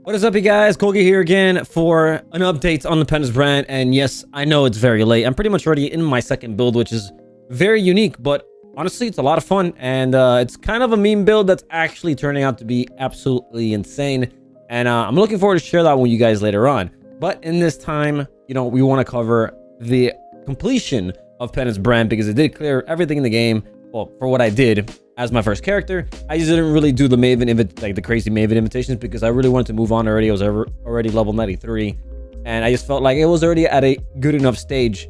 What is up, you guys? Koga here again for an update on the Penance brand. And yes, I know it's very late. I'm pretty much already in my second build, which is very unique, but honestly, it's a lot of fun. And it's kind of a meme build that's actually turning out to be absolutely insane. And I'm looking forward to share that with you guys later on. But in this time, you know, we want to cover the completion of Penance brand because it did clear everything in the game. Well, for what I did as my first character, I just didn't really do the Maven, like the crazy Maven invitations, because I really wanted to move on already. I was already level 93, and I just felt like it was already at a good enough stage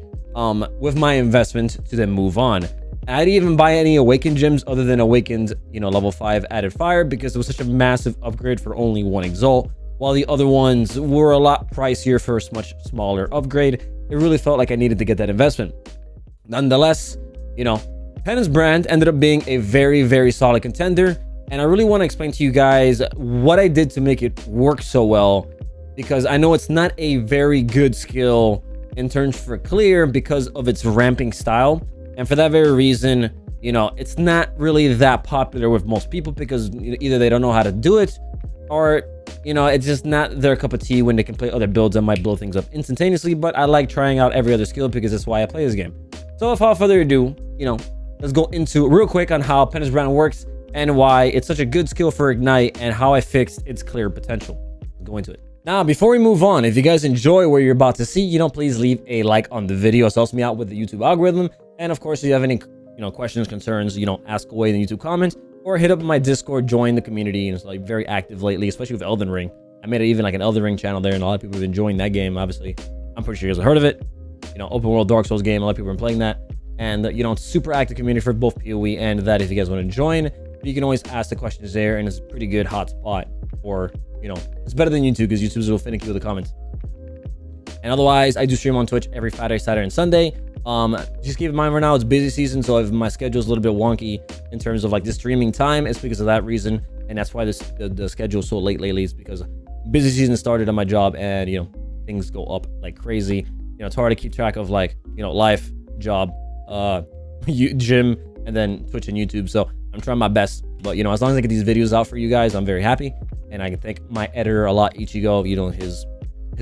with my investment to then move on. I didn't even buy any Awakened gems other than Awakened, you know, level 5 added fire, because it was such a massive upgrade for only one Exalt, while the other ones were a lot pricier for a much smaller upgrade. It really felt like I needed to get that investment. Nonetheless, you know, Penance brand ended up being a very, very solid contender, and I really want to explain to you guys what I did to make it work so well, because I know it's not a very good skill in terms for clear because of its ramping style, and for that very reason, you know, it's not really that popular with most people because either they don't know how to do it, or you know, it's just not their cup of tea when they can play other builds that might blow things up instantaneously. But I like trying out every other skill because that's why I play this game. So without further ado, you know, let's go into real quick on how Penance brand works and why it's such a good skill for Ignite and how I fixed its clear potential. Let's go into it. Now, before we move on, if you guys enjoy what you're about to see, you know, please leave a like on the video. It helps me out with the YouTube algorithm. And of course, if you have any, you know, questions, concerns, you know, ask away in the YouTube comments, or hit up my Discord, join the community. And it's like very active lately, especially with Elden Ring. I made it even like an Elden Ring channel there, and a lot of people have been enjoying that game. Obviously, I'm pretty sure you guys have heard of it. You know, open world Dark Souls game. A lot of people have been playing that. And you know, it's super active community for both PoE and that. If you guys want to join, you can always ask the questions there, and it's a pretty good hot spot. Or you know, it's better than YouTube because YouTube's a little finicky with the comments. And otherwise, I do stream on Twitch every Friday, Saturday, and Sunday. Just keep in mind right now it's busy season, so if my schedule is a little bit wonky in terms of like the streaming time, it's because of that reason, and that's why the schedule is so late lately. Is because busy season started on my job, and you know, things go up like crazy. You know, it's hard to keep track of like, you know, life, job, gym, and then Twitch and YouTube. So I'm trying my best, but you know, as long as I get these videos out for you guys, I'm very happy. And I can thank my editor a lot, Ichigo. You know, his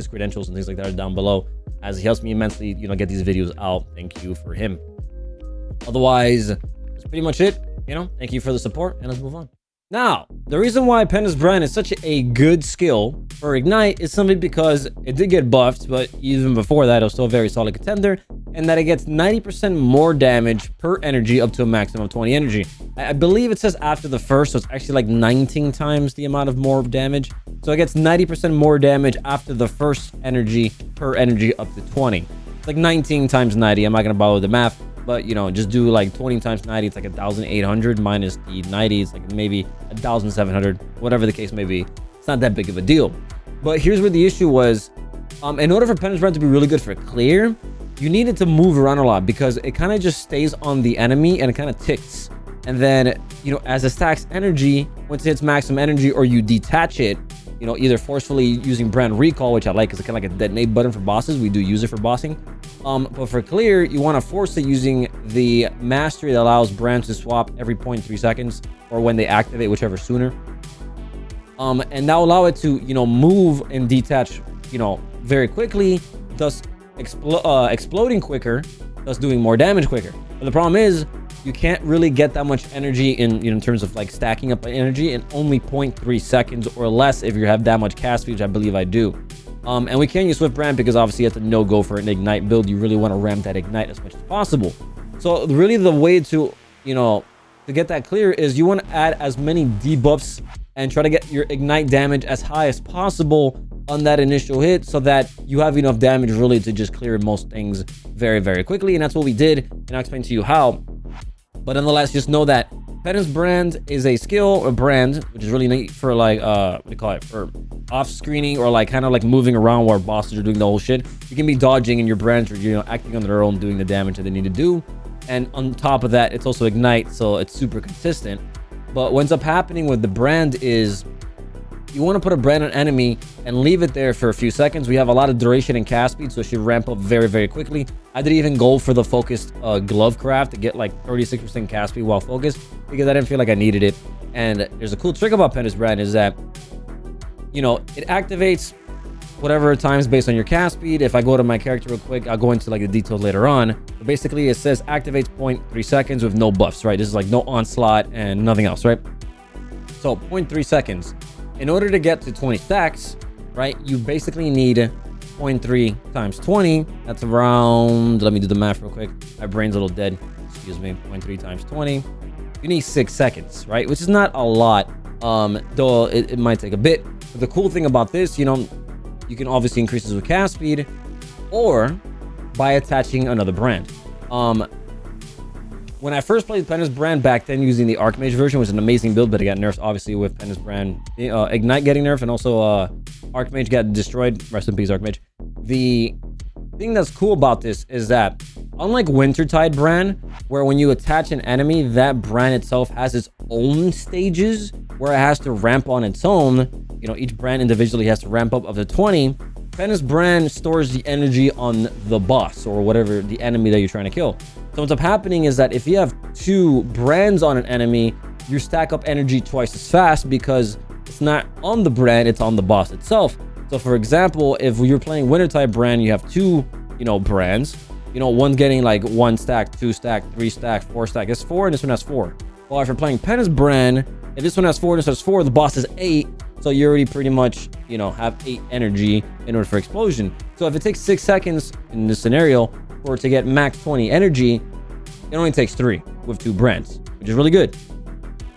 credentials and things like that are down below, as he helps me immensely, you know, get these videos out. Thank you for him. Otherwise, that's pretty much it. You know, thank you for the support, and let's move on. Now, the reason why Penance brand is such a good skill for Ignite is simply because it did get buffed, but even before that, it was still a very solid contender, and that it gets 90% more damage per energy up to a maximum of 20 energy. I believe it says after the first, so it's actually like 19 times the amount of more damage. So it gets 90% more damage after the first energy per energy up to 20. It's like 19 times 90. I'm not going to bother with the math, but you know, just do like 20 times 90. It's like 1,800 minus the 90. It's like maybe 1,700, whatever the case may be. It's not that big of a deal. But here's where the issue was. In order for Penance brand to be really good for clear, you needed to move around a lot because it kind of just stays on the enemy and it kind of ticks. And then, you know, as it stacks energy, once it hits maximum energy or you detach it, you know, either forcefully using brand recall, which I like, because it's kind of like a detonate button for bosses. We do use it for bossing. But for clear, you want to force it using the mastery that allows brand to swap every 0.3 seconds or when they activate, whichever sooner. And that will allow it to, you know, move and detach, you know, very quickly, thus exploding quicker, thus doing more damage quicker. But the problem is, you can't really get that much energy in, you know, in terms of like stacking up energy in only 0.3 seconds or less if you have that much cast speed, which I believe I do. And we can't use Swift Brand because obviously it's a no-go for an Ignite build. You really want to ramp that Ignite as much as possible. So really the way to, you know, to get that clear is you want to add as many debuffs and try to get your Ignite damage as high as possible on that initial hit so that you have enough damage really to just clear most things very, very quickly. And that's what we did. And I'll explain to you how. But nonetheless, just know that Penance brand is a skill or brand, which is really neat for like, what do you call it? For off screening or like kind of like moving around while bosses are doing the whole shit. You can be dodging and your brands are, you know, acting on their own, doing the damage that they need to do. And on top of that, it's also Ignite, so it's super consistent. But what ends up happening with the brand is you want to put a brand on enemy and leave it there for a few seconds. We have a lot of duration and cast speed, so it should ramp up very, very quickly. I did even go for the focused glove craft to get like 36% cast speed while focused because I didn't feel like I needed it. And there's a cool trick about Penance brand is that you know, it activates whatever times based on your cast speed. If I go to my character real quick, I'll go into like the details later on. But basically, it says activates 0.3 seconds with no buffs, right? This is like no onslaught and nothing else, right? So 0.3 seconds. In order to get to 20 stacks, right, you basically need 0.3 times 20. That's around, let me do the math real quick. My brain's a little dead. Excuse me. 0.3 times 20. You need 6 seconds, right? Which is not a lot, though it might take a bit. But the cool thing about this, you know, you can obviously increase this with cast speed or by attaching another brand. When I first played Penance brand back then using the Archmage version, was an amazing build, but it got nerfed obviously with Penance brand, Ignite getting nerfed, and also Archmage got destroyed. Rest in peace, Archmage. The thing that's cool about this is that unlike Wintertide brand, where when you attach an enemy, that brand itself has its own stages where it has to ramp on its own. You know, each brand individually has to ramp up to 20. Penance brand stores the energy on the boss or whatever the enemy that you're trying to kill. So what's up happening is that if you have 2 brands on an enemy, you stack up energy twice as fast because it's not on the brand, it's on the boss itself. So for example, if you're playing Wintertide brand, you have 2, you know, brands. You know, one's getting like 1 stack, 2 stack, 3 stack, 4 stack. It's 4 and this one has 4. Well, if you're playing Penance brand, if this one has 4 and this has 4, the boss is 8. So you already pretty much, you know, have 8 energy in order for explosion. So if it takes 6 seconds in this scenario for it to get max 20 energy, it only takes 3 with 2 brands, which is really good,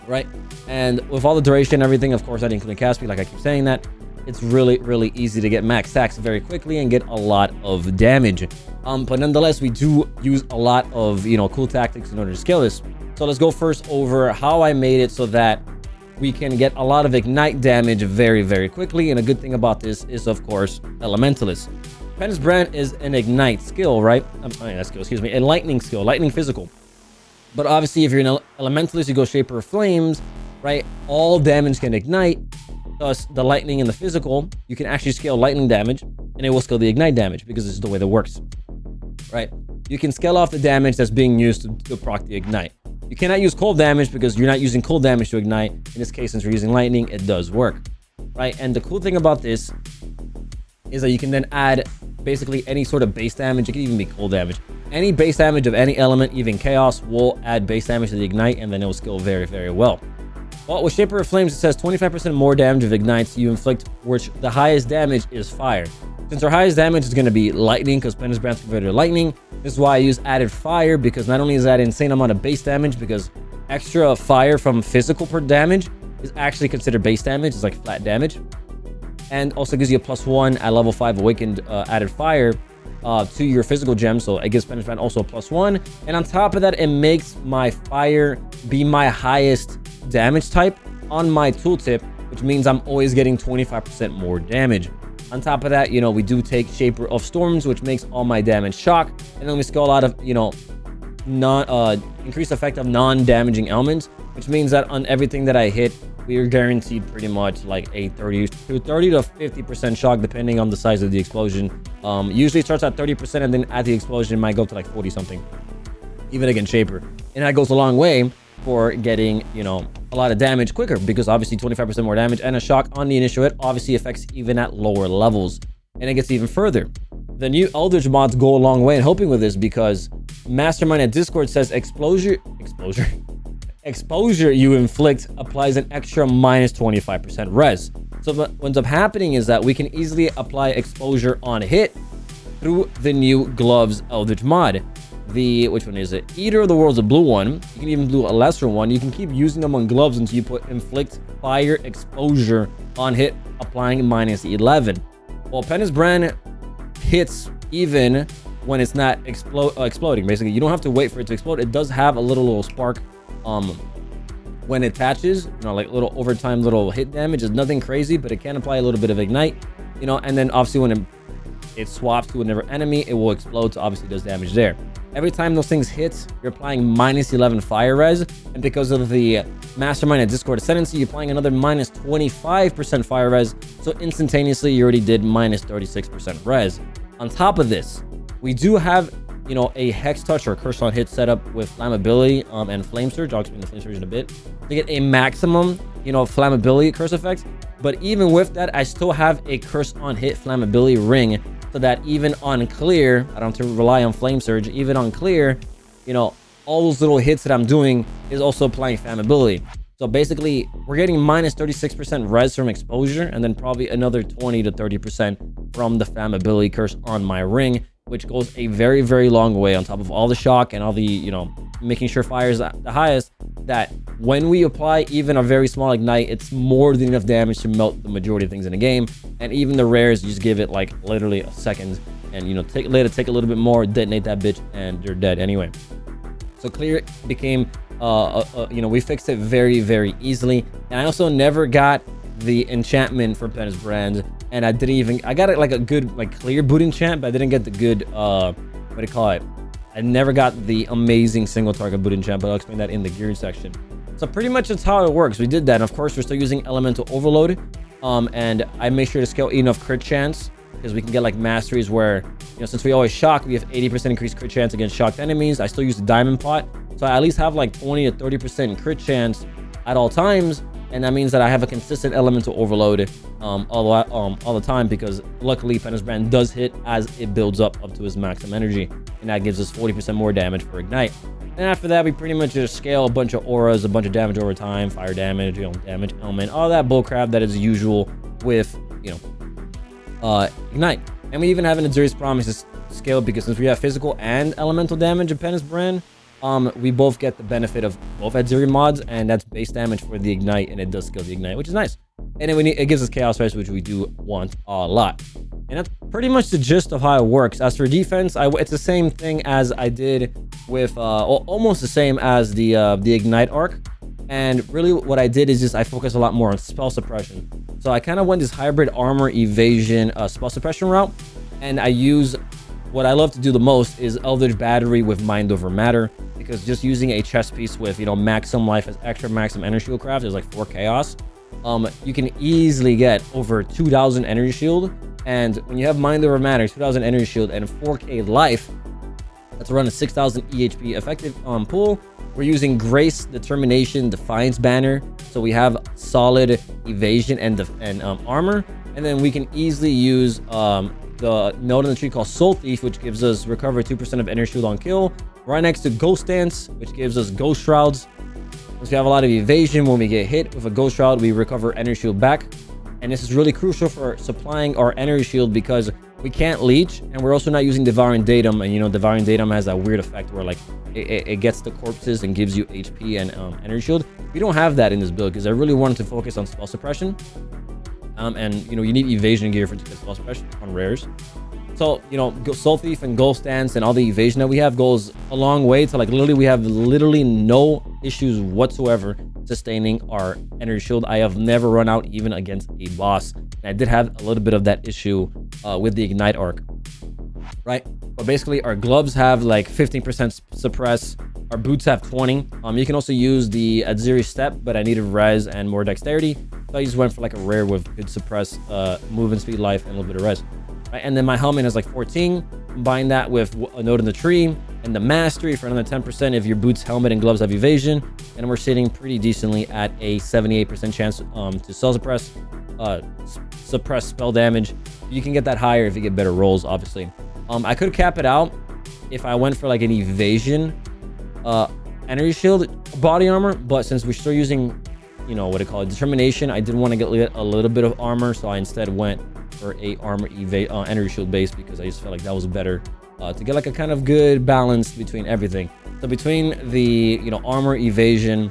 right? And with all the duration and everything, of course, I didn't include cast speed, like I keep saying that. It's really, really easy to get max stacks very quickly and get a lot of damage. But nonetheless, we do use a lot of, you know, cool tactics in order to scale this. So let's go first over how I made it so that we can get a lot of ignite damage very, very quickly. And a good thing about this is, of course, Elementalist. Penance brand is an ignite skill, right? Excuse me, a lightning skill, lightning physical. But obviously, if you're an Elementalist, you go Shaper of Flames, right? All damage can ignite. Thus, the lightning and the physical, you can actually scale lightning damage, and it will scale the ignite damage because this is the way that works, right? You can scale off the damage that's being used to proc the ignite. You cannot use cold damage because you're not using cold damage to ignite. In this case, since we're using lightning, it does work, right? And the cool thing about this is that you can then add basically any sort of base damage. It can even be cold damage. Any base damage of any element, even chaos, will add base damage to the ignite, and then it will scale very, very well. Well, with Shaper of Flames, it says 25% more damage of ignites you inflict, which the highest damage is fire. Since our highest damage is going to be lightning, because Penance brand's converted to lightning, this is why I use added fire, because not only is that insane amount of base damage, because extra fire from physical per damage is actually considered base damage. It's like flat damage. And also gives you a +1 at level 5 awakened added fire to your physical gem. So it gives Penance brand also a +1. And on top of that, it makes my fire be my highest damage type on my tooltip, which means I'm always getting 25% more damage. On top of that, you know, we do take Shaper of Storms, which makes all my damage shock, and then we scale a lot of, you know, increased effect of non-damaging elements, which means that on everything that I hit, we are guaranteed pretty much like a 30 to 50% shock, depending on the size of the explosion. Usually it starts at 30%, and then at the explosion, it might go to like 40 something, even against Shaper, and that goes a long way for getting, you know, a lot of damage quicker, because obviously 25% more damage and a shock on the initial hit obviously affects even at lower levels. And it gets even further. The new Eldritch mods go a long way in helping with this, because Mastermind at Discord says exposure you inflict applies an extra -25% res. So what ends up happening is that we can easily apply exposure on hit through the new Gloves Eldritch mod. Which one is it? Eater of the World's a blue one. You can even do a lesser one. You can keep using them on gloves until you put inflict fire exposure on hit, applying -11. Well, Penance brand hits even when it's not exploding. Basically, you don't have to wait for it to explode. It does have a little spark when it attaches, you know, like little overtime little hit damage. It's nothing crazy, but it can apply a little bit of ignite, you know, and then obviously when it swaps to another enemy, it will explode, so obviously it does damage there. Every time those things hit, you're applying -11 fire res, and because of the Mastermind at Discord Ascendancy, you're applying another -25% fire res, so instantaneously you already did -36% res. On top of this, we do have, you know, a Hex Touch or Curse on Hit setup with Flammability and Flame Surge. I'll explain the Flame Surge in a bit. To get a maximum, you know, Flammability curse effect, But even with that, I still have a curse on hit flammability ring, so that even on clear, I don't have to rely on flame surge. Even on clear, you know, all those little hits that I'm doing is also applying flammability. So basically, we're getting minus 36% res from exposure, and then probably another 20 to 30% from the flammability curse on my ring, which goes a very, very long way on top of all the shock and all the, you know, making sure fire is at the highest, that when we apply even a very small ignite, it's more than enough damage to melt the majority of things in the game. And even the rares, you just give it like literally a second, and you know, let it take a little bit more, detonate that bitch, and you're dead anyway. So clear became, you know, we fixed it very, very easily. And I also never got the enchantment for Penance brand, and I didn't even, I got it like a good like clear boot enchant, but I didn't get the good what do you call it, I never got the amazing single target boot enchant, but I'll explain that in the gearing section. So pretty much that's how it works. We did that, and of course we're still using elemental overload, and I make sure to scale enough crit chance, because we can get like masteries where, you know, since we always shock, we have 80% increased crit chance against shocked enemies. I still use the diamond pot, so I at least have like 20 to 30% crit chance at all times, and that means that I have a consistent elemental overload all the time, because luckily Penance brand does hit as it builds up to his maximum energy, and that gives us 40% more damage for ignite. And after that, we pretty much just scale a bunch of auras, a bunch of damage over time, fire damage, you know, damage element, all that bullcrap that is usual with, you know, ignite. And we even have an Azuri's Promise to scale, because since we have physical and elemental damage in Penance brand, we both get the benefit of both Azuri mods, and that's base damage for the ignite, and it does scale the ignite, which is nice. And then it gives us chaos rest, which we do want a lot. And that's pretty much the gist of how it works. As for defense, it's the same thing as I did with almost the same as the ignite arc. And really what I did is just I focus a lot more on spell suppression. So I kind of went this hybrid armor evasion spell suppression route, and I use what I love to do the most is Eldritch Battery with Mind Over Matter, because just using a chest piece with, you know, maximum life as extra maximum energy shield craft is like 4 chaos. You can easily get over 2,000 energy shield, and when you have Mind Over Matter, 2,000 energy shield, and 4k life, that's around a 6,000 EHP effective pool. We're using Grace, Determination, Defiance banner, so we have solid evasion and armor, and then we can easily use the node in the tree called Soul Thief, which gives us recover 2% of energy shield on kill, right next to Ghost Dance, which gives us Ghost Shrouds. Since we have a lot of evasion, when we get hit with a Ghost Shroud, we recover energy shield back. And this is really crucial for supplying our energy shield, because we can't leech, and we're also not using Devouring Datum. And you know, Devouring Datum has that weird effect where like it gets the corpses and gives you HP and energy shield. We don't have that in this build, because I really wanted to focus on spell suppression. And you know, you need evasion gear to get spell suppression on rares. So, you know, Soul Thief and Ghost Dance and all the evasion that we have goes a long way to like literally we have no issues whatsoever sustaining our energy shield. I have never run out even against a boss. And I did have a little bit of that issue with the Ignite arc, right? But basically our gloves have like 15% suppress. Our boots have 20. You can also use the Azuri Step, but I needed res and more dexterity. So I just went for like a rare with good suppress, movement speed, life, and a little bit of res. Right? And then my helmet is like 14. Combine that with a node in the tree and the mastery for another 10% if your boots, helmet, and gloves have evasion. And we're sitting pretty decently at a 78% chance to suppress spell damage. You can get that higher if you get better rolls, obviously. I could cap it out if I went for like an evasion energy shield body armor, but since we're still using, you know, what do you call it, determination, I did want to get a little bit of armor, so I instead went for a armor energy shield base, because I just felt like that was better to get like a kind of good balance between everything. So between the, you know, armor evasion,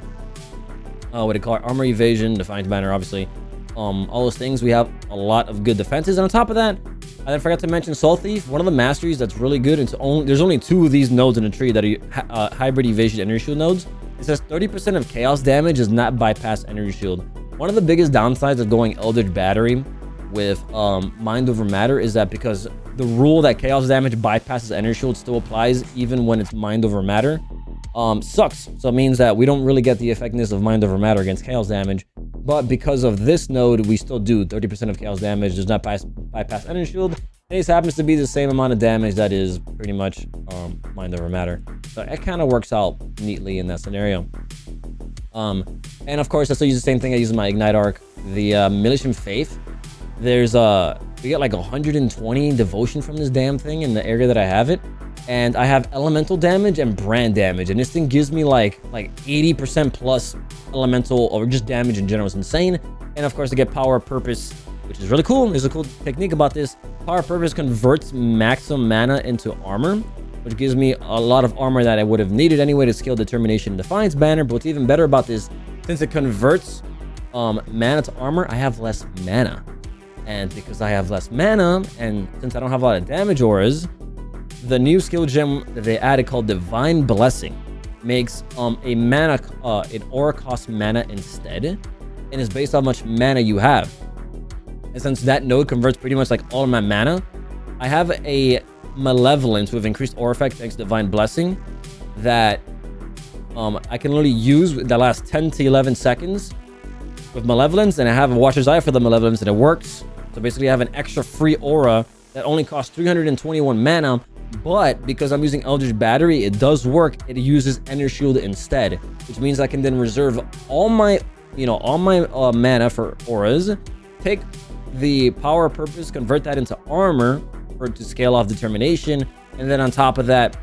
what do you call it, armor evasion, Defiance banner, obviously, all those things, we have a lot of good defenses. And on top of that, I then forgot to mention Soul Thief, one of the masteries that's really good. There's only 2 of these nodes in a tree that are hybrid evasion energy shield nodes. It says 30% of chaos damage does not bypass energy shield. One of the biggest downsides of going Eldritch Battery with Mind Over Matter is that because the rule that chaos damage bypasses energy shield still applies even when it's Mind Over Matter, sucks. So it means that we don't really get the effectiveness of Mind Over Matter against chaos damage. But because of this node, we still do 30% of chaos damage does not bypass energy shield. And this happens to be the same amount of damage that is pretty much Mind Over Matter. So it kind of works out neatly in that scenario. And of course, I still use the same thing I use in my Ignite arc. The Militia Faith. There's we get like 120 devotion from this damn thing in the area that I have it. And I have elemental damage and brand damage, and this thing gives me like 80% plus elemental or just damage in general. It's insane. And of course, I get power purpose, which is really cool. There's a cool technique about this. Power purpose converts maximum mana into armor, which gives me a lot of armor that I would have needed anyway to scale Determination and Defiance banner. But what's even better about this, since it converts mana to armor, I have less mana. And because I have less mana, and since I don't have a lot of damage auras, the new skill gem that they added called Divine Blessing makes an aura cost mana instead, and is based on how much mana you have. And since that node converts pretty much like all of my mana, I have a Malevolence with increased aura effect thanks to Divine Blessing that I can literally use the last 10 to 11 seconds with Malevolence, and I have a Watcher's Eye for the Malevolence, and it works. So basically I have an extra free aura that only costs 321 mana, but because I'm using Eldritch Battery, it does work. It uses Ender Shield instead, which means I can then reserve all my mana for auras, take the power purpose, convert that into armor for it to scale off Determination, and then on top of that,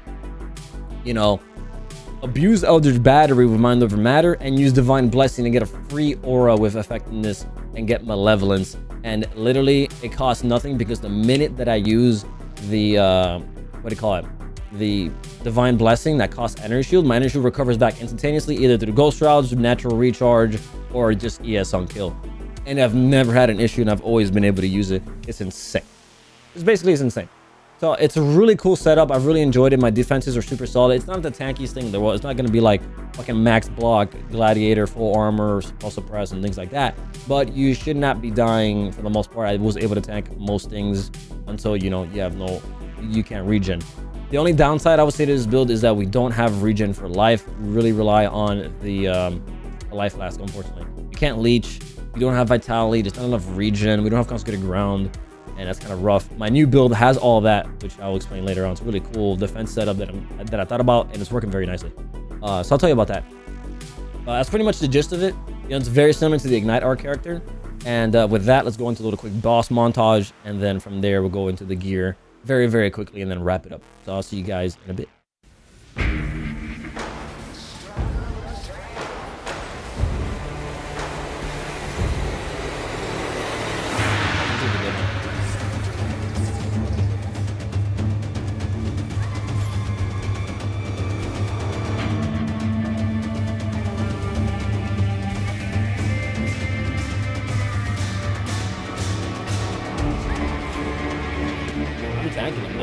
abuse Eldritch Battery with Mind Over Matter and use Divine Blessing to get a free aura with effectiveness and get Malevolence. And literally, it costs nothing because the minute that I use the the Divine Blessing that costs Energy Shield, my Energy Shield recovers back instantaneously, either through Ghost Shrouds, natural recharge, or just ES on kill. And I've never had an issue, and I've always been able to use it. It's insane. It's insane. So it's a really cool setup. I've really enjoyed it. My defenses are super solid. It's not the tankiest thing in the world. It's not going to be like fucking max block, gladiator, full armor, pulse press, and things like that. But you should not be dying for the most part. I was able to tank most things until, you can't regen. The only downside I would say to this build is that we don't have regen for life. We really rely on the life flask, unfortunately. You can't leech. You don't have vitality. There's not enough regen. We don't have consecrated ground, and that's kind of rough. My new build has all of that, which I'll explain later on. It's a really cool defense setup that I thought about, and it's working very nicely. So I'll tell you about that. That's pretty much the gist of it. It's very similar to the Ignite Arc character. And with that, let's go into a little quick boss montage, and then from there we'll go into the gear very, very quickly and then wrap it up. So I'll see you guys in a bit.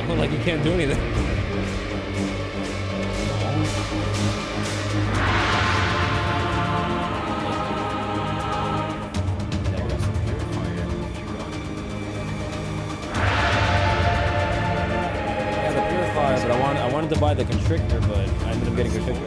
Like you can't do anything. Yeah, the purifier, but I wanted to buy the constrictor, but I ended up getting constrictor.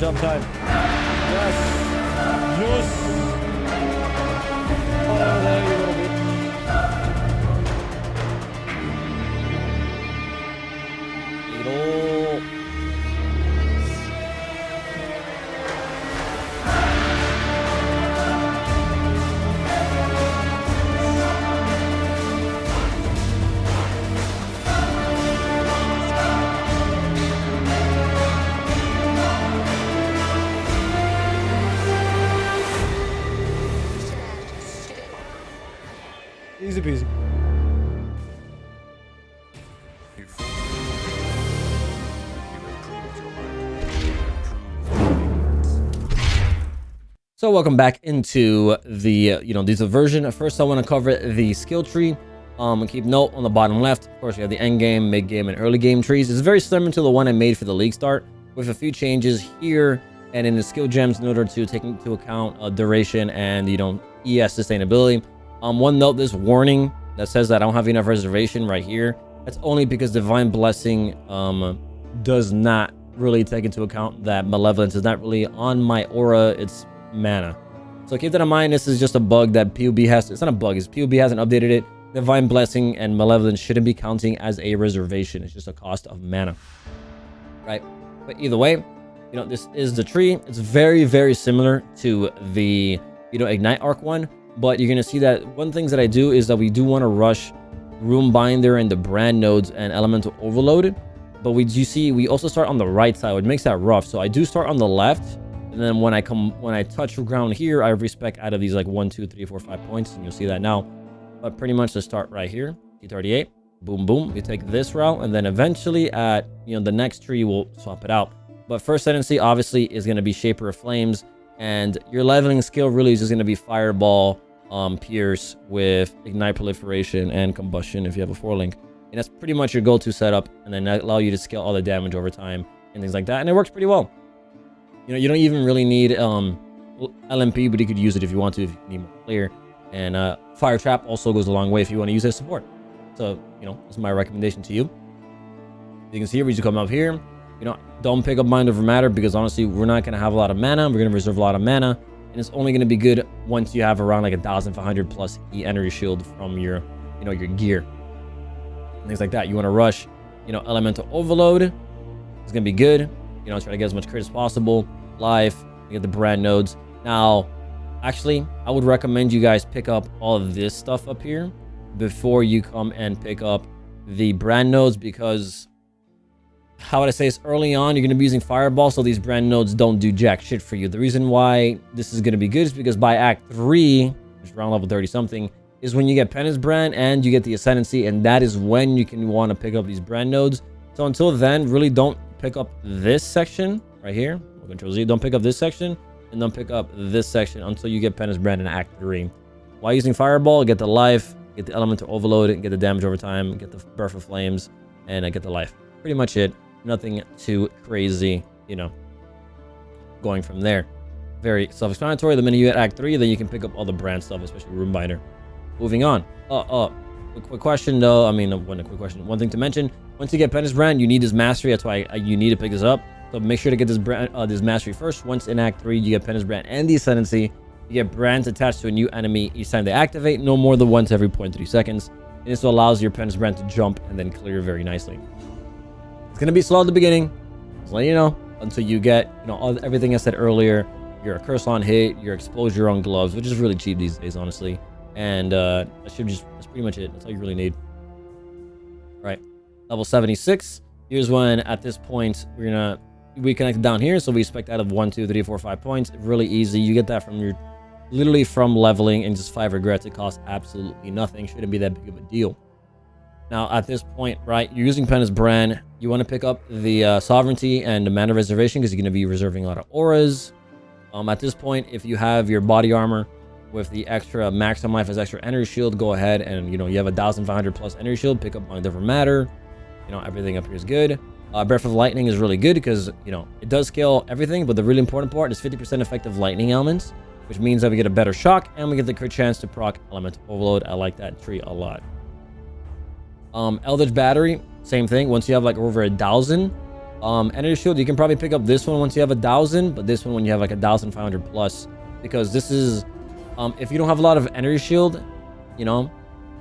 Jump time. Yes. Yes. Oh, there you go, bitch. Beetle. Easy peasy. So welcome back into the diesel version. First I want to cover the skill tree. Keep note on the bottom left, of course, you have the end game, mid game, and early game trees. It's very similar to the one I made for the league start. with a few changes here and in the skill gems in order to take into account duration and, you know, ES sustainability. One note, this warning that says that I don't have enough reservation right here, that's only because Divine Blessing does not really take into account that Malevolence is not really on my aura, it's mana. So keep that in mind. This is just a bug that PUB has. It's not a bug, it's PUB hasn't updated it. Divine Blessing and Malevolence shouldn't be counting as a reservation. It's just a cost of mana, right? But either way, you know, this is the tree. It's very, very similar to the, you know, Ignite Arc one. But you're going to see that one of the things that I do is that we do want to rush Room Binder and the Brand nodes and Elemental Overload. But we also start on the right side, which makes that rough. So I do start on the left. And then when I touch ground here, I respec out of these like 1, 2, 3, 4, 5 points. And you'll see that now. But pretty much to start right here, T38, boom, boom. We take this route. And then eventually at, you know, the next tree, we'll swap it out. But first tendency, obviously, is going to be Shaper of Flames. And your leveling skill really is just going to be Fireball, Pierce with Ignite Proliferation and Combustion if you have a 4-link. And that's pretty much your go-to setup. And then that allow you to scale all the damage over time and things like that. And it works pretty well. You know, you don't even really need LMP, but you could use it if you want to, if you need more clear. And Fire Trap also goes a long way if you want to use it as support. So, you know, that's my recommendation to you. You can see here, we just come up here. You know, don't pick up Mind Over Matter because honestly, we're not going to have a lot of mana. We're going to reserve a lot of mana. And it's only going to be good once you have around like 1,500 plus E energy shield from your, you know, your gear. And things like that. You want to rush, you know, Elemental Overload. It's going to be good. You know, try to get as much crit as possible. Life. You get the Brand nodes. Now, actually, I would recommend you guys pick up all of this stuff up here before you come and pick up the Brand nodes because... how would I say this? Early on, you're going to be using Fireball, so these Brand nodes don't do jack shit for you. The reason why this is going to be good is because by Act 3, which is around level 30-something, is when you get Penance Brand and you get the Ascendancy, and that is when you can want to pick up these Brand nodes. So until then, really don't pick up this section right here. Control Z. Don't pick up this section, and don't pick up this section until you get Penance Brand in Act 3. While using Fireball, get the life, get the Elemental Overload, and get the damage over time, get the Birth of Flames, and get the life. Pretty much it. Nothing too crazy, you know, going from there. Very self-explanatory. The minute you hit Act 3, then you can pick up all the Brand stuff, especially Room Binder. Moving on. Quick question, though. I mean, one quick question. One thing to mention. Once you get Penance Brand, you need this Mastery. That's why you need to pick this up. So make sure to get this this Mastery first. Once in Act 3, you get Penance Brand and the Ascendancy. You get Brands attached to a new enemy each time they activate. No more than once every 0.3 seconds. And this allows your Penance Brand to jump and then clear very nicely. It's going to be slow at the beginning, just letting you know, until you get, you know, everything I said earlier, your Curse on hit, your Exposure on gloves, which is really cheap these days, honestly. And that's pretty much it. That's all you really need. All right, level 76. Here's when, at this point, we connect down here, so we expect out of 1, 2, 3, 4, 5 points. Really easy. You get that from literally from leveling, and just 5 regrets. It costs absolutely nothing. Shouldn't be that big of a deal. Now, at this point, right, you're using Penance Brand. You want to pick up the Sovereignty and the Mana Reservation because you're going to be reserving a lot of auras. At this point, if you have your body armor with the extra maximum life as extra energy shield, go ahead and, you know, you have 1,500 plus energy shield, pick up Mind Over Matter. You know, everything up here is good. Breath of Lightning is really good because, you know, it does scale everything, but the really important part is 50% effective lightning elements, which means that we get a better shock and we get the crit chance to proc Elemental Overload. I like that tree a lot. Eldritch Battery, same thing. Once you have like over 1,000 energy shield, you can probably pick up this one once you have 1,000, but this one when you have like 1,500 plus, because this is if you don't have a lot of energy shield, you know,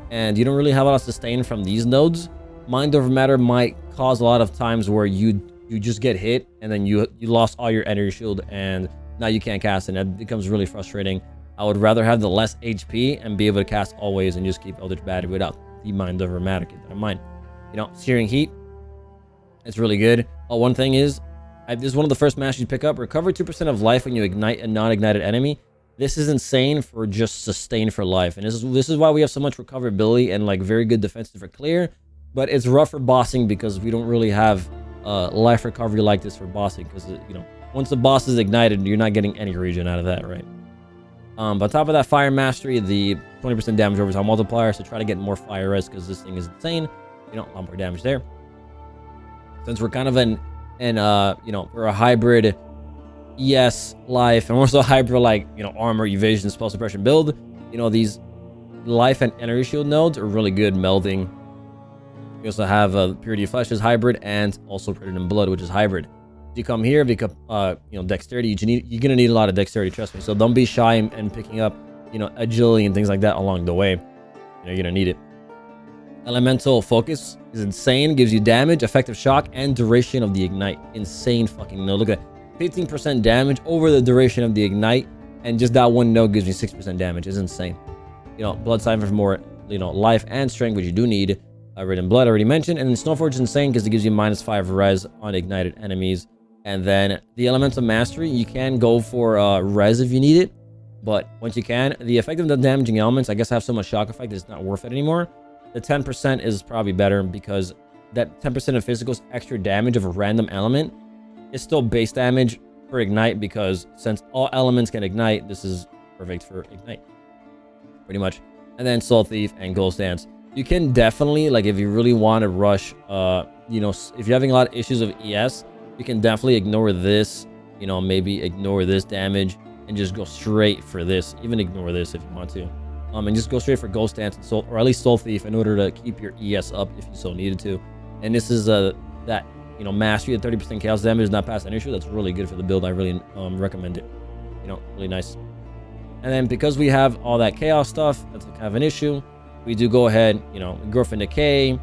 and you don't really have a lot of sustain from these nodes, Mind Over Matter might cause a lot of times where you just get hit and then you lost all your energy shield and now you can't cast, and it becomes really frustrating. I would rather have the less HP and be able to cast always and just keep Eldritch Battery without the Mind Over Matter. Keep that in mind. You know, Searing Heat, it's really good. One thing is, this is one of the first masters you pick up. Recover 2% of life when you ignite a non-ignited enemy. This is insane for just sustain for life, and this is why we have so much recoverability and like very good defensive for clear. But it's rough for bossing because we don't really have life recovery like this for bossing, because, you know, once the boss is ignited, you're not getting any regen out of that, right? But on top of that, Fire Mastery, the 20% damage over time multiplier, so try to get more fire res because this thing is insane. You know, a lot more damage there. Since we're kind of in And you know, we're a hybrid life, and we're also a hybrid, like, you know, armor, evasion, spell suppression build. You know, these life and energy shield nodes are really good melding. We also have Purity of Flesh is hybrid, and also Predator and Blood, which is hybrid. You come here, because you know, dexterity. You're gonna need a lot of dexterity, trust me. So don't be shy and picking up, you know, agility and things like that along the way. You know, you're gonna need it. Elemental focus is insane. Gives you damage, effective shock, and duration of the ignite. Insane fucking node. Look at 15% damage over the duration of the ignite, and just that one node gives you 6% damage. It's insane. You know, blood sign for more, you know, life and strength, which you do need. Red and Blood already mentioned, and then Snowforge is insane because it gives you -5 res on ignited enemies. And then the Elemental Mastery, you can go for res if you need it, but once you can, the effect of the damaging elements, I guess, have so much shock effect that it's not worth it anymore. The 10% is probably better because that 10% of physical's extra damage of a random element is still base damage for ignite, because since all elements can ignite, this is perfect for ignite, pretty much. And then Soul Thief and Ghost Dance. You can definitely, like, if you really want to rush, you know, if you're having a lot of issues with ES, you can definitely ignore this, you know, maybe ignore this damage and just go straight for this. Even ignore this if you want to. And just go straight for Ghost Dance and Soul, or at least Soul Thief, in order to keep your ES up if you so needed to. And this is that, you know, mastery at 30% chaos damage is not past any issue. That's really good for the build. I really recommend it. You know, really nice. And then because we have all that chaos stuff, that's kind of an issue. We do go ahead, you know, Growth and Decay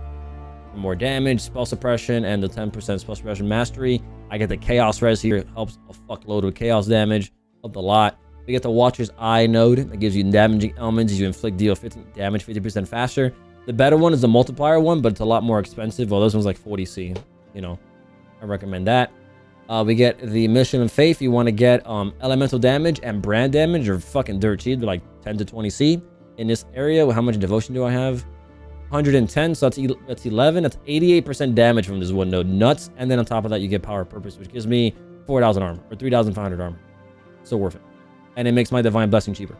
for more damage, spell suppression, and the 10% spell suppression mastery. I get the chaos res here. It helps a fuckload with chaos damage. Helped a lot. We get the Watcher's Eye node that gives you damaging elements. You inflict deal 15 damage 50% faster. The better one is the multiplier one, but it's a lot more expensive. Well, this one's like 40C. You know, I recommend that. We get the Mission of Faith. You want to get elemental damage and brand damage, or fucking dirt cheap. They're like 10 to 20C. In this area, how much devotion do I have? 110, so that's 11. That's 88% damage from this one node. Nuts. And then on top of that, you get Power of Purpose, which gives me 4,000 armor, or 3,500 armor. So worth it. And it makes my Divine Blessing cheaper.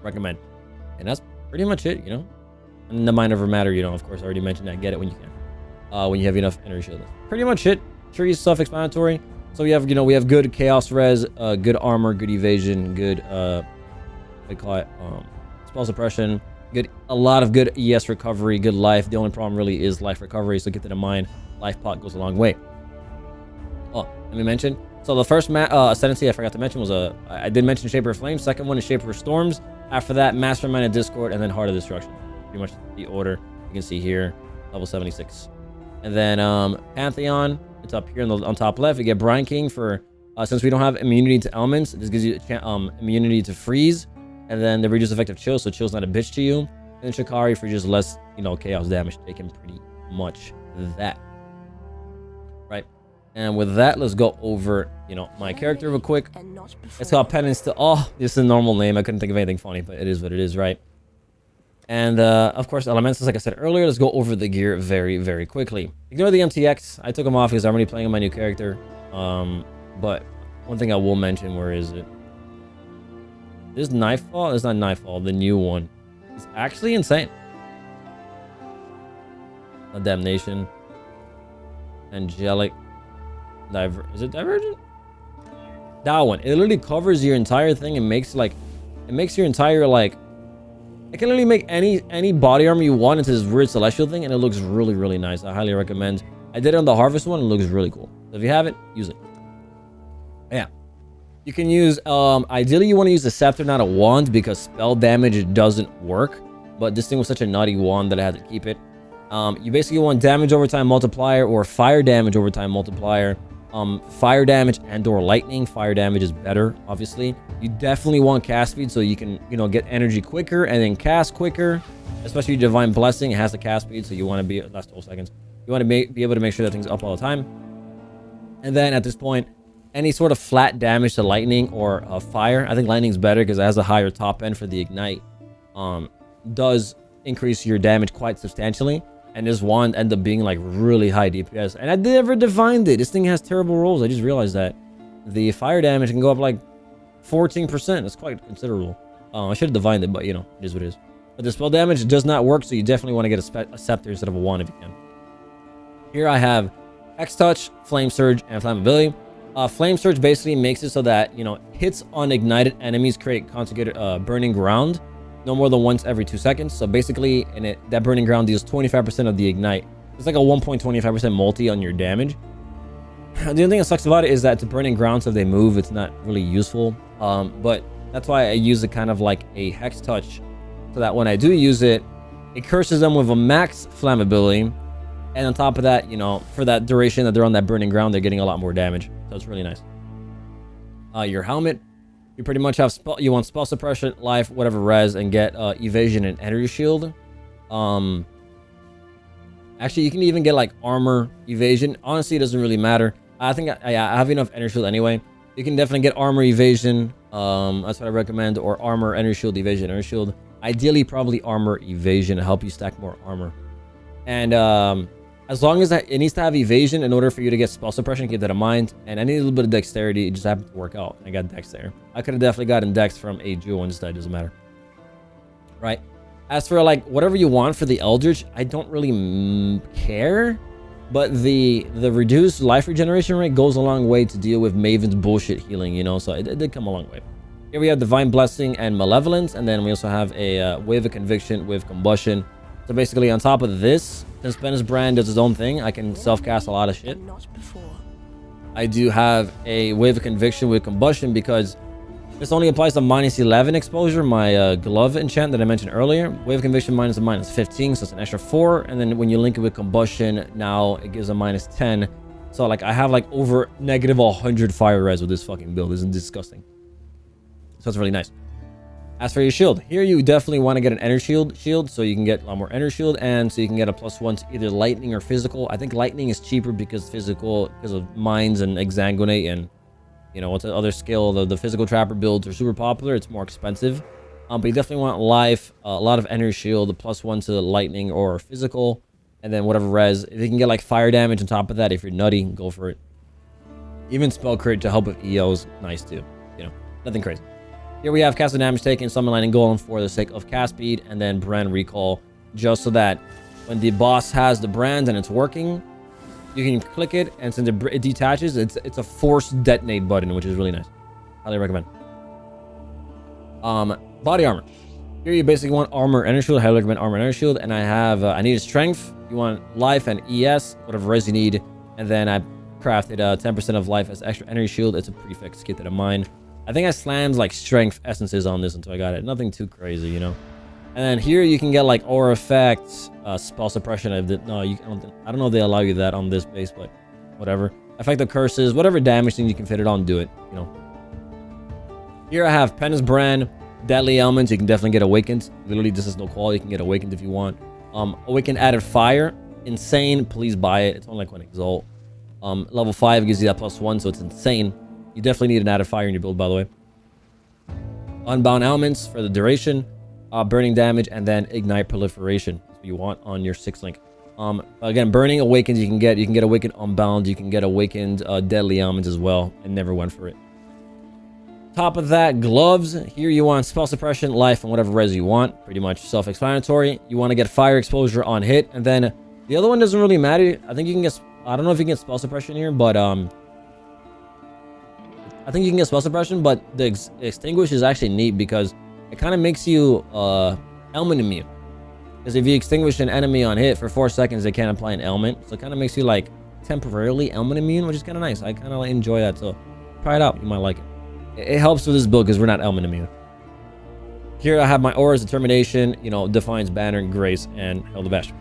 Recommend. And that's pretty much it, you know? And the Mind Over Matter, you know, of course, I already mentioned that. Get it when you can. When you have enough energy shield. Pretty much it. Trees, self-explanatory. So we have, you know, we have good chaos res, good armor, good evasion, good, we call it spell suppression, good, a lot of good ES recovery, good life. The only problem really is life recovery, so get that in mind. Life pot goes a long way. Oh, let me mention, so the first ascendancy I forgot to mention was I did mention Shaper of Flame. Second one is Shaper of Storms. After that, Mastermind of Discord, and then Heart of Destruction. Pretty much the order you can see here. Level 76. And then Pantheon, it's up here on top left. We get Brine King for since we don't have immunity to elements, this gives you immunity to freeze. And then the reduced effect of chill, so chill's not a bitch to you. And then Shakari for just less, you know, chaos damage taken, pretty much that. Right. And with that, let's go over, you know, my character real quick. It's called Penance. Oh, this is a normal name. I couldn't think of anything funny, but it is what it is, right? And of course, Elementals, like I said earlier, let's go over the gear very, very quickly. Ignore the MTX. I took them off because I'm already playing my new character. But one thing I will mention, where is it? This Nightfall? It's not Nightfall, the new one. It's actually insane. A Damnation. Angelic. Is it Divergent? That one. It literally covers your entire thing and makes like, it makes your entire like, it can literally make any body armor you want into this weird celestial thing, and it looks really, really nice. I highly recommend. I did it on the Harvest one. It looks really cool. So if you have it, use it. Yeah. You can use, ideally you want to use a scepter, not a wand, because spell damage doesn't work. But this thing was such a naughty wand that I had to keep it. You basically want damage over time multiplier, or fire damage over time multiplier. Fire damage and or lightning. Fire damage is better, obviously. You definitely want cast speed, so you can, you know, get energy quicker and then cast quicker. Especially Divine Blessing, it has the cast speed, so you want to be, last 12 seconds. You want to be able to make sure that thing's up all the time. And then at this point, any sort of flat damage to lightning or fire, I think lightning's better because it has a higher top end for the ignite, does increase your damage quite substantially. And this wand ended up being like really high DPS. And I never divined it. This thing has terrible rolls. I just realized that. The fire damage can go up like 14%. It's quite considerable. I should have divined it, but you know, it is what it is. But the spell damage does not work, so you definitely want to get a scepter instead of a wand if you can. Here I have Hex Touch, Flame Surge, and Flammability. Flame Surge basically makes it so that, you know, hits on ignited enemies create conjugated burning ground no more than once every 2 seconds. So basically, that burning ground deals 25% of the ignite. It's like a 1.25% multi on your damage. The only thing that sucks about it is that it's a burning ground, so if they move, it's not really useful. But that's why I use it kind of like a Hex Touch, so that when I do use it, it curses them with a max flammability. And on top of that, you know, for that duration that they're on that burning ground, they're getting a lot more damage. So it's really nice. Your helmet, you pretty much have you want spell suppression, life, whatever res, and get evasion and energy shield. Actually, you can even get like armor evasion. Honestly, it doesn't really matter. I think I have enough energy shield anyway. You can definitely get armor evasion. That's what I recommend, or armor, energy shield, evasion, energy shield. Ideally, probably armor evasion to help you stack more armor. And as long as it needs to have evasion in order for you to get spell suppression, keep that in mind. And I need a little bit of dexterity. It just happened to work out. I got dex there. I could have definitely gotten dex from a jewel instead. It doesn't matter. Right. As for like whatever you want for the Eldritch, I don't really care. But the reduced life regeneration rate goes a long way to deal with Maven's bullshit healing, you know. So it did come a long way. Here we have Divine Blessing and Malevolence. And then we also have a Wave of Conviction with Combustion. So basically, on top of this, since Penance Brand does its own thing, I can self-cast a lot of shit. I do have a Wave of Conviction with Combustion because this only applies to -11 exposure, my glove enchant that I mentioned earlier. Wave of Conviction minus a -15, so it's an extra 4. And then when you link it with Combustion, now it gives a -10. So like I have like over -100 fire res with this fucking build. Isn't disgusting? So it's really nice. As for your shield, here you definitely want to get an energy shield so you can get a lot more energy shield, and so you can get a +1 to either lightning or physical. I think lightning is cheaper because physical, because of mines and exsanguinate, and you know what's the other skill, the physical trapper builds are super popular. It's more expensive, but you definitely want life, a lot of energy shield, the +1 to lightning or physical, and then whatever res. If you can get like fire damage on top of that, if you're nutty, go for it. Even spell crit to help with EOs, nice too. You know, nothing crazy. Here we have cast damage taken, summon lightning golem for the sake of cast speed, and then brand recall, just so that when the boss has the brand and it's working, you can click it, and since it detaches, it's a forced detonate button, which is really nice. Highly recommend. Body armor. Here you basically want armor, energy shield. Highly recommend armor, energy shield, and I have I need a strength. You want life and ES, whatever res you need, and then I crafted 10% of life as extra energy shield. It's a prefix. Keep that in mind. I think I slammed like strength essences on this until I got it. Nothing too crazy, you know. And then here you can get like aura effects, spell suppression. I don't know if they allow you that on this base, but whatever. Effective curses, whatever damage thing you can fit it on, do it, you know. Here I have Penance Brand, Deadly Elements. You can definitely get awakened. Literally, this is no quality. You can get awakened if you want. Awakened added fire, insane. Please buy it. It's only like one exalt. Level 5 gives you that +1, so it's insane. You definitely need an added fire in your build, by the way. Unbound Elements for the duration, burning damage, and then ignite proliferation. That's what you want on your 6 link. Again, burning awakens. You can get awakened unbound. You can get awakened deadly elements as well. I never went for it. Top of that, gloves. Here you want spell suppression, life, and whatever res you want. Pretty much self-explanatory. You want to get fire exposure on hit, and then the other one doesn't really matter. I think you can get. I don't know if you can get spell suppression here, but I think you can get spell suppression, but the extinguish is actually neat because it kind of makes you element immune. Because if you extinguish an enemy on hit for 4 seconds, they can't apply an element. So it kind of makes you like temporarily element immune, which is kind of nice. I kind of enjoy that. So try it out. You might like it. It helps with this build because we're not element immune. Here I have my auras, determination, you know, Defiance, Banner, Grace, and Hell the Bastion.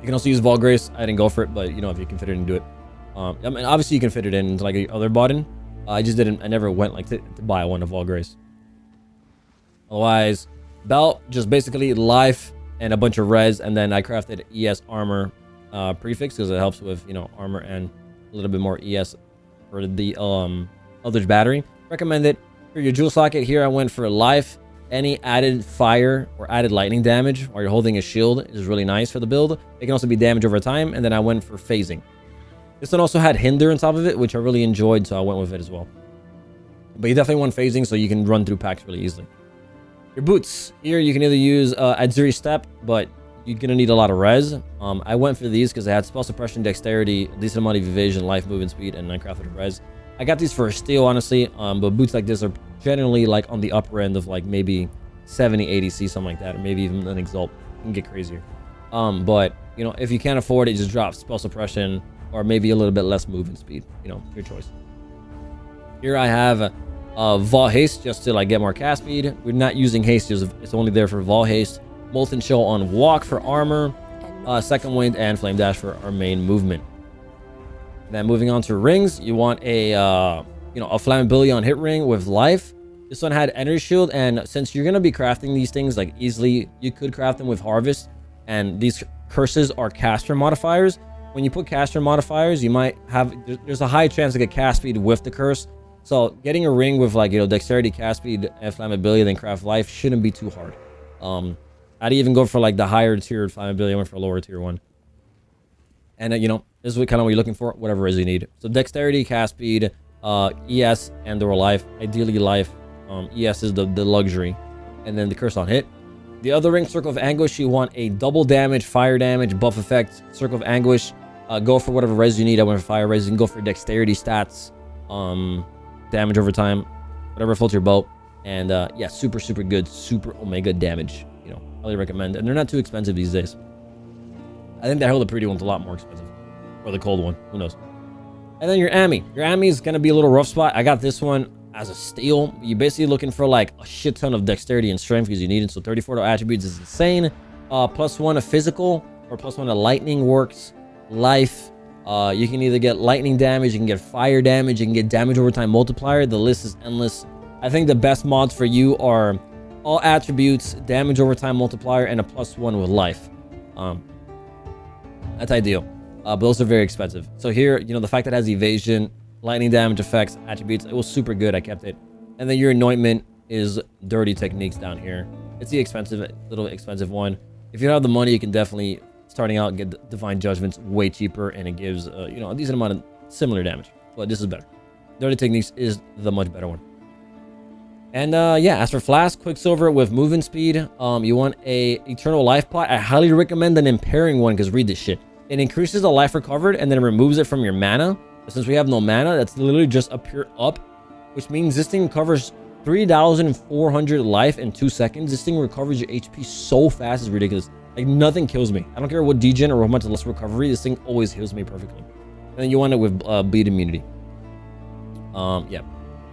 You can also use Vol Grace. I didn't go for it, but you know, if you can fit it in, do it. I mean, obviously you can fit it in into like a other button. I just didn't. I never went like to buy one of All Grace. Otherwise, belt just basically life and a bunch of res, and then I crafted ES armor prefix because it helps with, you know, armor and a little bit more ES for the Eldritch Battery. Recommend it. For your jewel socket, here I went for life. Any added fire or added lightning damage while you're holding a shield is really nice for the build. It can also be damage over time, and then I went for phasing. This one also had hinder on top of it, which I really enjoyed, so I went with it as well. But you definitely want phasing so you can run through packs really easily. Your boots. Here you can either use Adzuri Step, but you're gonna need a lot of res. I went for these because they had spell suppression, dexterity, a decent amount of evasion, life, movement speed, and 9 crafted res. I got these for a steal, honestly. But boots like this are generally like on the upper end of like maybe 70, 80 C, something like that, or maybe even an exalt. It can get crazier. But you know, if you can't afford it, just drop spell suppression or maybe a little bit less movement speed. You know, your choice. Here I have Vol Haste just to like get more cast speed. We're not using haste; it's only there for Vol Haste. Molten Chill on walk for armor, second wind, and flame dash for our main movement. Then moving on to rings, you want a you know, a flammability on hit ring with life. This one had energy shield, and since you're gonna be crafting these things like easily, you could craft them with harvest. And these curses are caster modifiers. When you put caster modifiers, you might have, there's a high chance to get cast speed with the curse. So getting a ring with like, you know, dexterity, cast speed, and flammability, then craft life shouldn't be too hard. I'd even go for like the higher tier flammability. I went for a lower tier one. And you know, this is what kind of what you're looking for, whatever it is you need. So dexterity, cast speed, ES, and or life. Ideally life. ES is the luxury. And then the curse on hit. The other ring, Circle of Anguish, you want a double damage, fire damage, buff effect, Circle of Anguish. Go for whatever res you need. I went for fire res. You can go for dexterity stats, damage over time, whatever floats your boat. And yeah, super good, super omega damage. You know, highly recommend. And they're not too expensive these days. I think the Hella Pretty one's a lot more expensive. Or the cold one, who knows. And then your Ami. Your Ami is going to be a little rough spot. I got this one as a steal. You're basically looking for like a shit ton of dexterity and strength because you need it. So 34 to attributes is insane. +1 of physical or +1 of lightning works. Life. You can either get lightning damage, you can get fire damage, you can get damage over time multiplier. The list is endless. I think the best mods for you are all attributes, damage over time multiplier, and a +1 with life. That's ideal. But those are very expensive. So here, you know, the fact that it has evasion, lightning damage effects, attributes, it was super good. I kept it. And then your anointment is dirty techniques down here. It's the expensive, little expensive one. If you don't have the money, you can definitely, starting out, get divine judgments way cheaper, and it gives you know, a decent amount of similar damage. But this is better. Dirty techniques is the much better one. And yeah, as for Flask, Quicksilver with movement speed, you want a eternal life pot. I highly recommend an impairing one because read this shit. It increases the life recovered and then removes it from your mana. But since we have no mana, that's literally just a pure up, which means this thing covers 3,400 life in 2 seconds. This thing recovers your HP so fast, it's ridiculous. Like, nothing kills me. I don't care what degen or how much less recovery, this thing always heals me perfectly. And then you want it with bleed immunity. Yeah.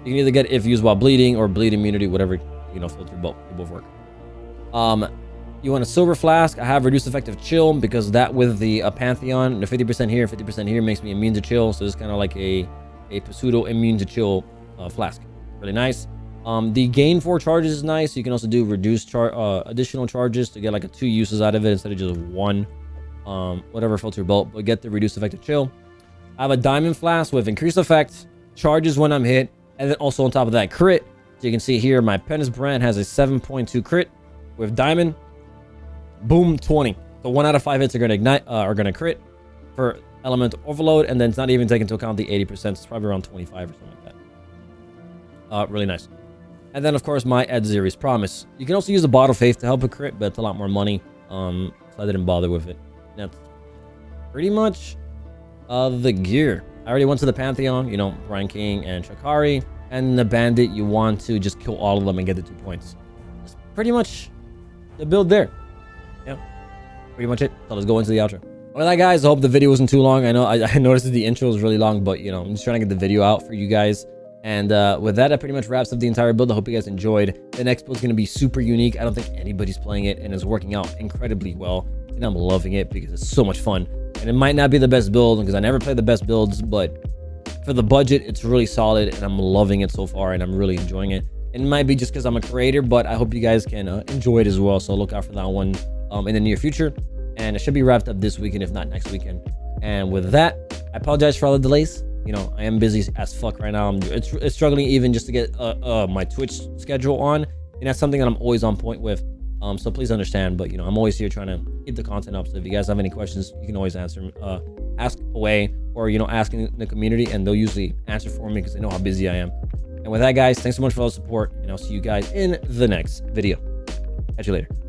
You can either get if used while bleeding or bleed immunity, whatever, you know, floats your boat. They both work. You want a silver flask. I have reduced effective chill because that with the Pantheon, the 50% here, 50% here makes me immune to chill. So it's kind of like a pseudo immune to chill flask. Really nice. The gain 4 charges is nice. You can also do reduced additional charges to get like 2 uses out of it instead of just 1. Whatever floats your boat, but get the reduced effective chill. I have a diamond flask with increased effect, charges when I'm hit, and then also on top of that crit. So you can see here my Penance brand has a 7.2 crit with diamond. Boom, 20. So 1 out of 5 hits are gonna ignite, are gonna crit for elemental overload, and then it's not even taking into account the 80%. It's probably around 25 or something like that. Really nice. And then of course my Ed Series Promise. You can also use a Bottle of Faith to help a crit, but it's a lot more money. So I didn't bother with it. That's pretty much the gear. I already went to the Pantheon, you know, Brine King and Shakari, and the Bandit. You want to just kill all of them and get the 2 points. That's pretty much the build there. Yeah, pretty much it. So let's go into the outro. Well, that guys, I hope the video wasn't too long. I know I noticed that the intro was really long, but you know, I'm just trying to get the video out for you guys. And with that, pretty much wraps up the entire build. I hope you guys enjoyed. The next build is going to be super unique. I don't think anybody's playing it, and it's working out incredibly well. And I'm loving it because it's so much fun. And it might not be the best build because I never play the best builds, but for the budget, it's really solid, and I'm loving it so far, and I'm really enjoying it. It might be just because I'm a creator, but I hope you guys can enjoy it as well. So look out for that one in the near future, and it should be wrapped up this weekend, if not next weekend. And with that, I apologize for all the delays. You know, I am busy as fuck right now. It's struggling even just to get my Twitch schedule on, and that's something that I'm always on point with. So please understand, but you know, I'm always here trying to keep the content up. So if you guys have any questions, you can always ask away, or you know, ask in the community, and they'll usually answer for me because they know how busy I am. And with that, guys, thanks so much for all the support, and I'll see you guys in the next video. Catch you later.